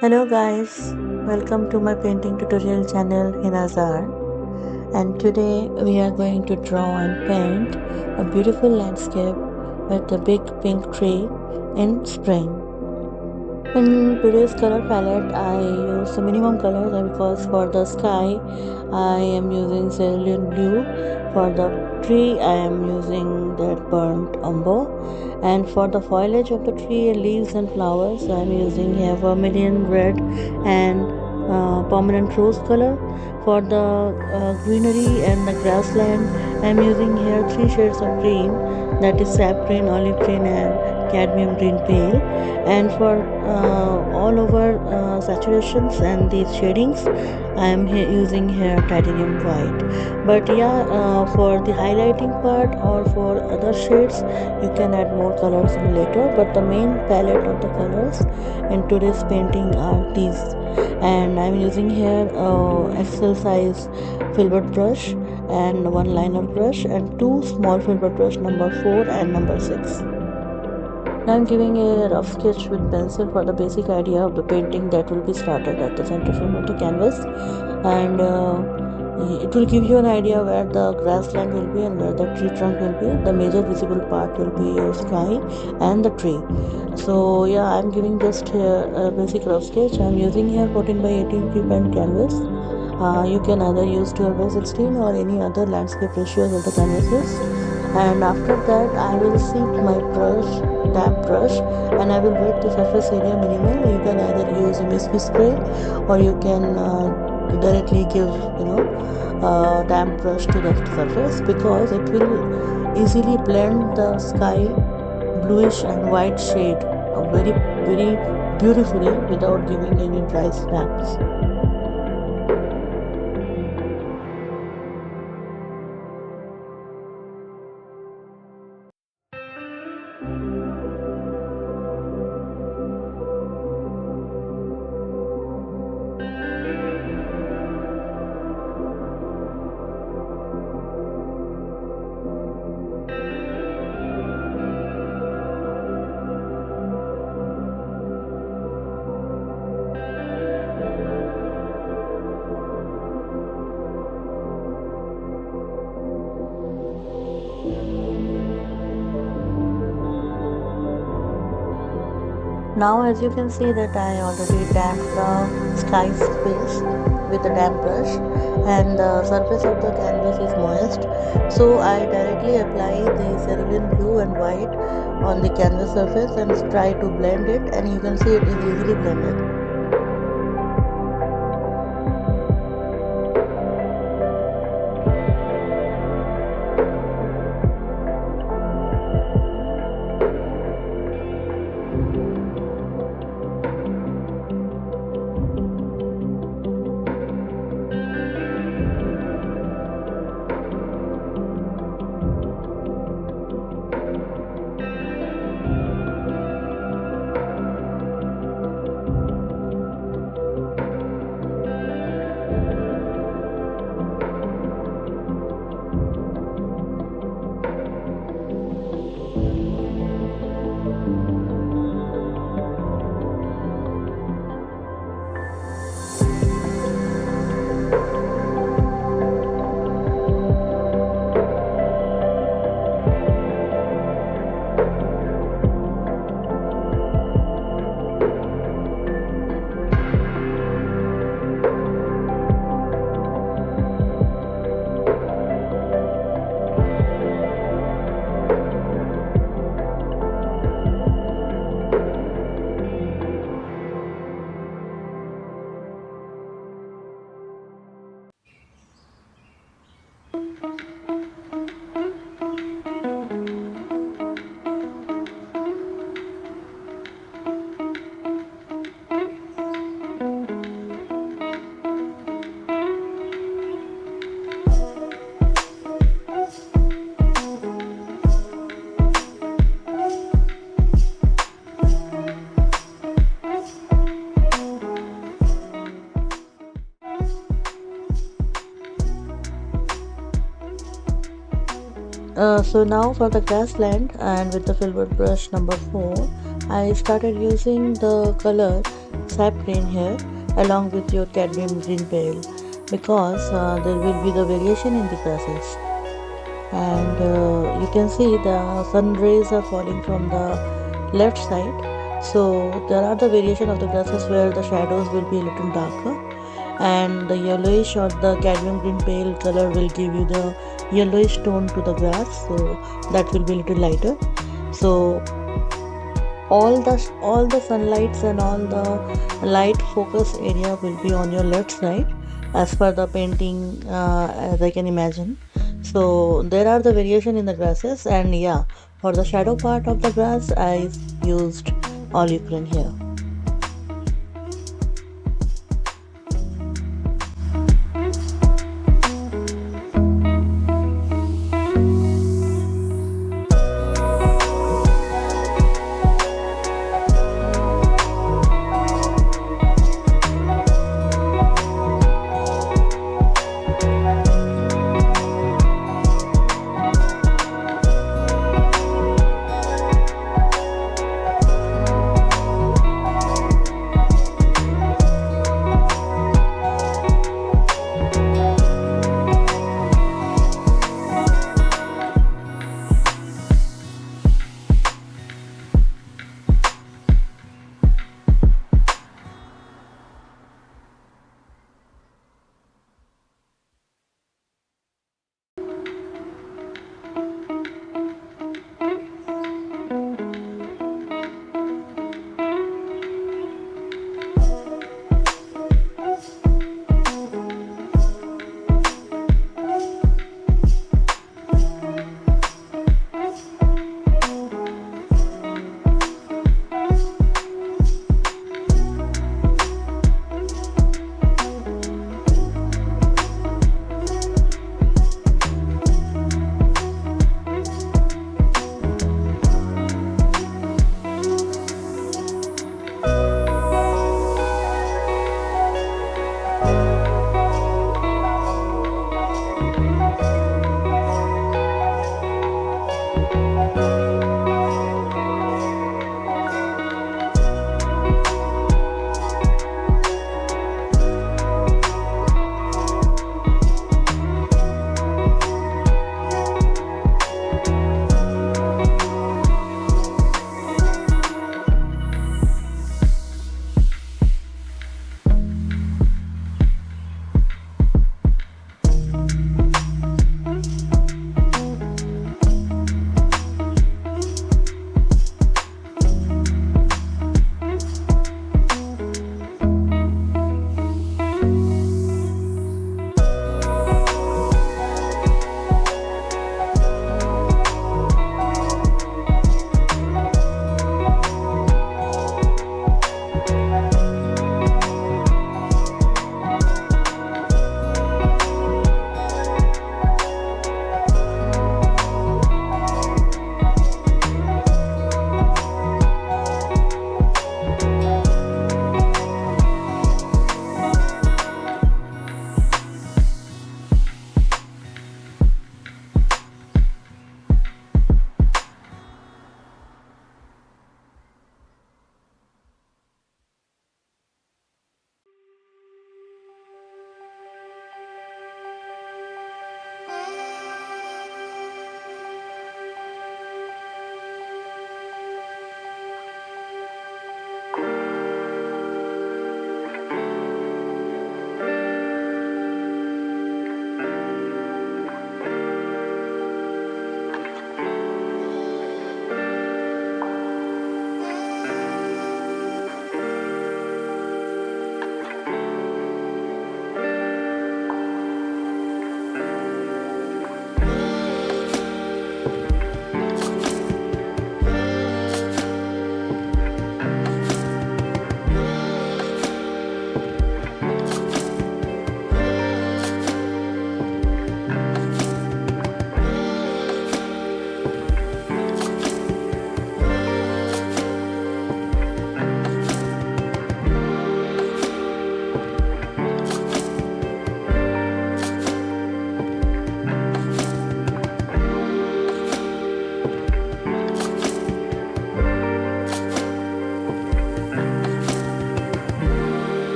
Hello guys, welcome to my painting tutorial channel Hinazar, and today we are going to draw and paint a beautiful landscape with a big pink tree in spring. In today's color palette I use the minimum colors because for the sky I am using Cerulean Blue, for the tree I am using that burnt umber, and for the foliage of the tree, leaves and flowers, I am using here vermilion red and permanent rose color. For the greenery and the grassland, I am using here three shades of green, that is sap green, olive green and cadmium green pale. And for all over saturations and these shadings, I am using here titanium white. But yeah, for the highlighting part or for other shades you can add more colors in later, but the main palette of the colors in today's painting are these. And I'm using here XL size filbert brush and one liner brush and two small filbert brush number 4 and number 6. Now I'm giving a rough sketch with pencil for the basic idea of the painting that will be started at the center frame of the canvas, and it will give you an idea where the grassland will be and where the tree trunk will be. The major visible part will be your sky and the tree. So yeah, I'm giving just here a basic rough sketch. I'm using here 14 by 18 free pen canvas. You can either use 12 by 16 or any other landscape ratios of the canvases. And after that I will seat my brush, damp brush, and I will wet the surface area minimal. You can either use a misty spray or you can directly give damp brush to the surface, because it will easily blend the sky bluish and white shade very beautifully without giving any dry snaps. Now as you can see that I already damped the sky space with the damp brush, and the surface of the canvas is moist, so I directly apply the cerulean blue and white on the canvas surface and try to blend it, and you can see it is easily blended. So now for the grassland, and with the filbert brush number 4, I started using the color sap green here along with your cadmium green pale, because there will be the variation in the grasses. And you can see the sun rays are falling from the left side, so there are the variation of the grasses where the shadows will be a little darker, and the yellowish or the cadmium green pale color will give you the yellowish tone to the grass, so that will be a little lighter. So all the sunlights and all the light focus area will be on your left side as per the painting, as I can imagine. So there are the variation in the grasses, and yeah, for the shadow part of the grass I used olive green here.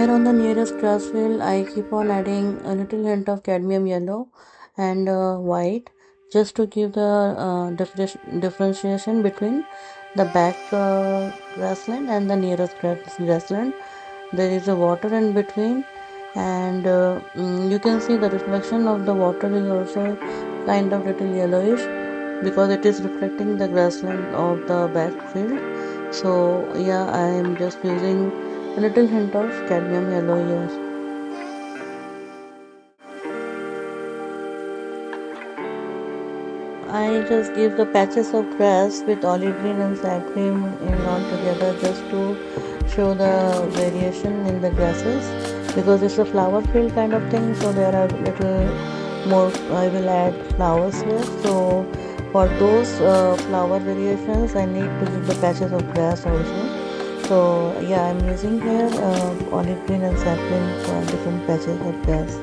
Here on the nearest grass field, I keep on adding a little hint of cadmium yellow and white, just to give the differentiation between the back grassland and the nearest grassland. There is a water in between, and you can see the reflection of the water is also kind of little yellowish because it is reflecting the grassland of the backfield. So yeah, I am just using a little hint of cadmium yellow here. I just give the patches of grass with olive green and sap green in all together, just to show the variation in the grasses, because it's a flower field kind of thing, so there are little more. I will add flowers here, so for those flower variations I need to give the patches of grass also. So yeah, I'm using here olive green and sap green for different patches of grass.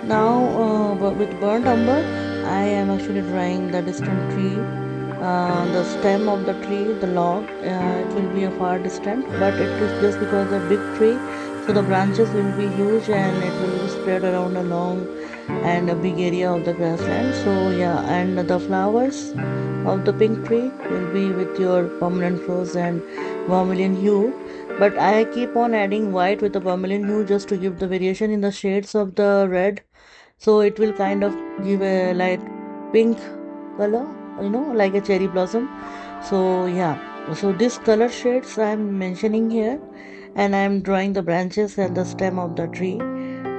Now, with burnt umber, I am actually drawing the distant tree, the stem of the tree, the log. It will be a far distant, but it is just because a big tree, so the branches will be huge and it will spread around a long and a big area of the grassland. So yeah, and the flowers of the pink tree will be with your permanent rose and vermilion hue. But I keep on adding white with the vermilion hue just to give the variation in the shades of the red, so it will kind of give a light pink color, like a cherry blossom. So yeah, so this color shades I'm mentioning here, and I'm drawing the branches and the stem of the tree,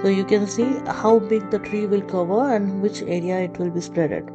so you can see how big the tree will cover and which area it will be spreaded.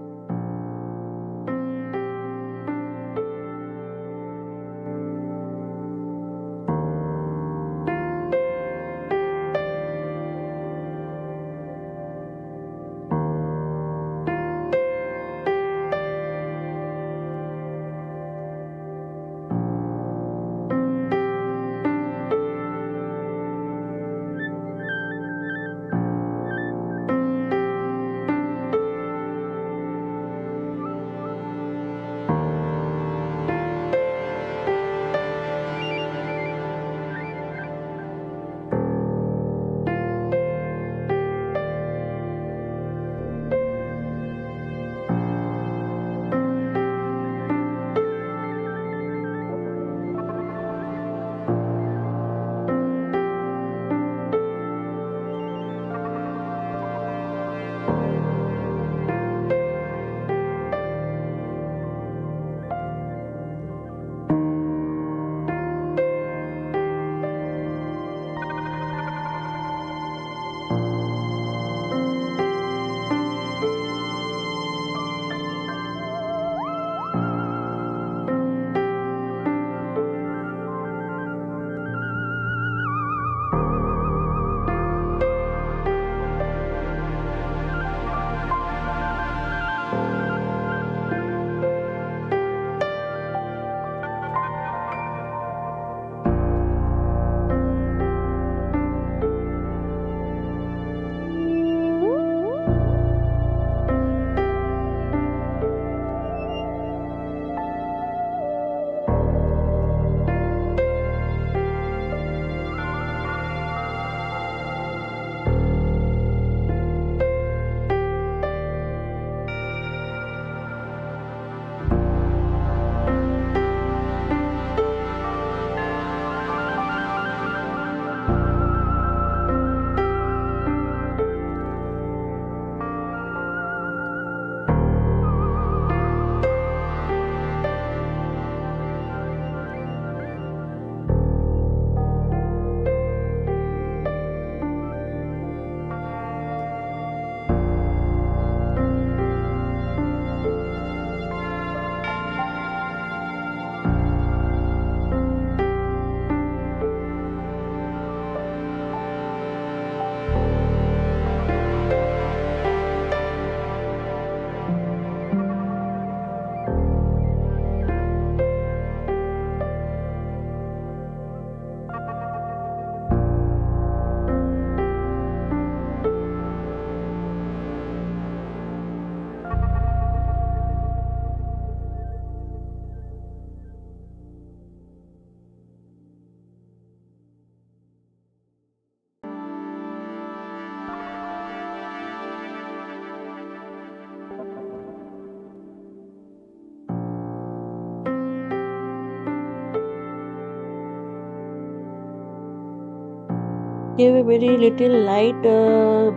give a very little light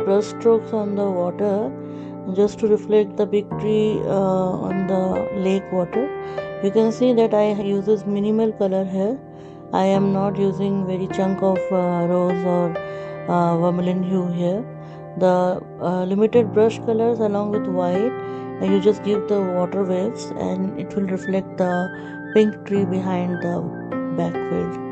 brush strokes on the water just to reflect the big tree on the lake water. You can see that I uses minimal color here. I am not using very chunk of rose or vermilion hue here. The limited brush colors along with white, you just give the water waves and it will reflect the pink tree behind the backfield.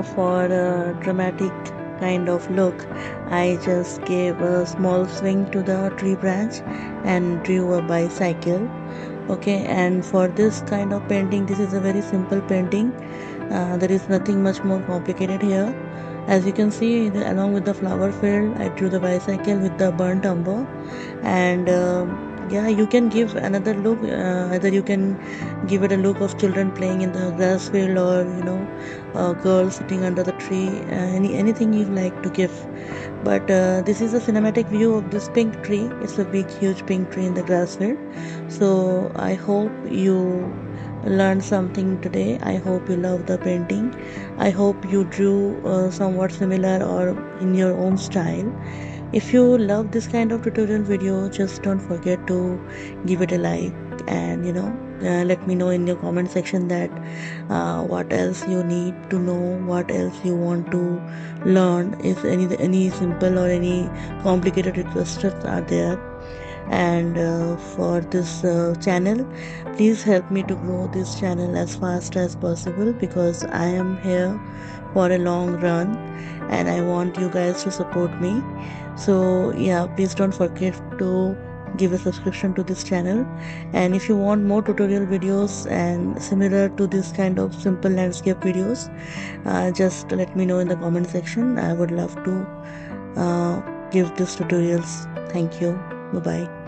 Now for a dramatic kind of look, I just gave a small swing to the tree branch and drew a bicycle. Okay, and for this kind of painting, this is a very simple painting. There is nothing much more complicated here. As you can see, along with the flower field, I drew the bicycle with the burnt umber. And yeah, you can give another look. Either you can give it a look of children playing in the grass field, or a girl sitting under the tree. Anything you like to give. But this is a cinematic view of this pink tree. It's a big, huge pink tree in the grass field. So I hope you learned something today. I hope you love the painting. I hope you drew somewhat similar or in your own style. If you love this kind of tutorial video, just don't forget to give it a like, and let me know in your comment section that what else you need to know, what else you want to learn, if any simple or any complicated requests are there. And for this channel, please help me to grow this channel as fast as possible, because I am here for a long run and I want you guys to support me. So yeah, please don't forget to give a subscription to this channel. And if you want more tutorial videos and similar to this kind of simple landscape videos, just let me know in the comment section. I would love to give these tutorials. Thank you. Bye bye.